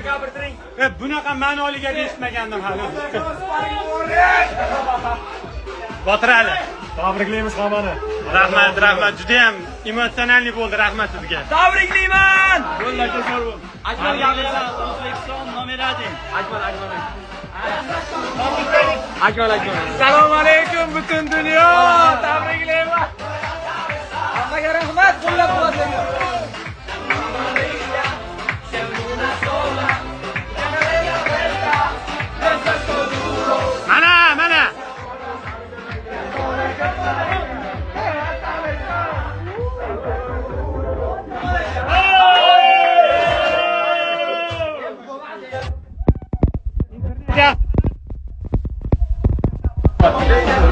gapirtiring. Bunaqa ma'noli gap eshitmagandim hali. Botir Ali. Tabriklaymiz hammani. Rahmat, rahmat. Juda ham emotsionalli bo'ldi. Rahmat sizga. Tabriklayman. Qo'llar ko'char bo'l. Ajmal gapirsa, O'zbekiston nomer 1. Ajmal. Assalomu alaykum butun dunyo. Tabriklayman. Hammaga rahmat, qo'llab-quvvatlayman. Mana.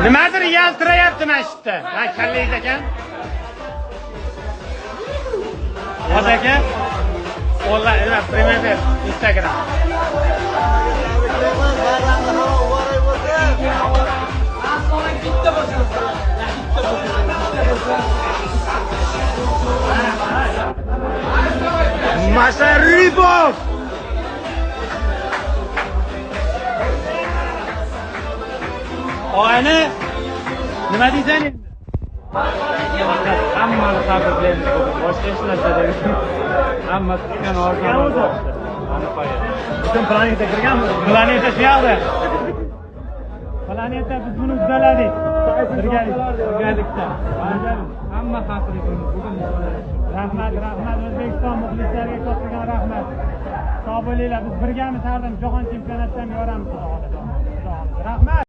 Nimadir yaltirayapti mashitda. Ha, kallangiz ekan. Hozir aka. Vallahi nima primer Instagram. Masaripov. Oyni nima deysan endi? Hammani tabriklaymiz. Boshqa hech narsa demadim. Hamma kutgan organ bo'ldi. Mana qo'ya. Butun planeta kirganmi? Planeta siyog'da. Planeta biz buni uddaladik. Birgalikda. Hamma haqli bugun. Rahmat, O'zbekiston muxlislariga katta rahmat. Sog' bo'linglar, biz birgamiz har doim jahon chempionatidan yoramiz. Rahmat.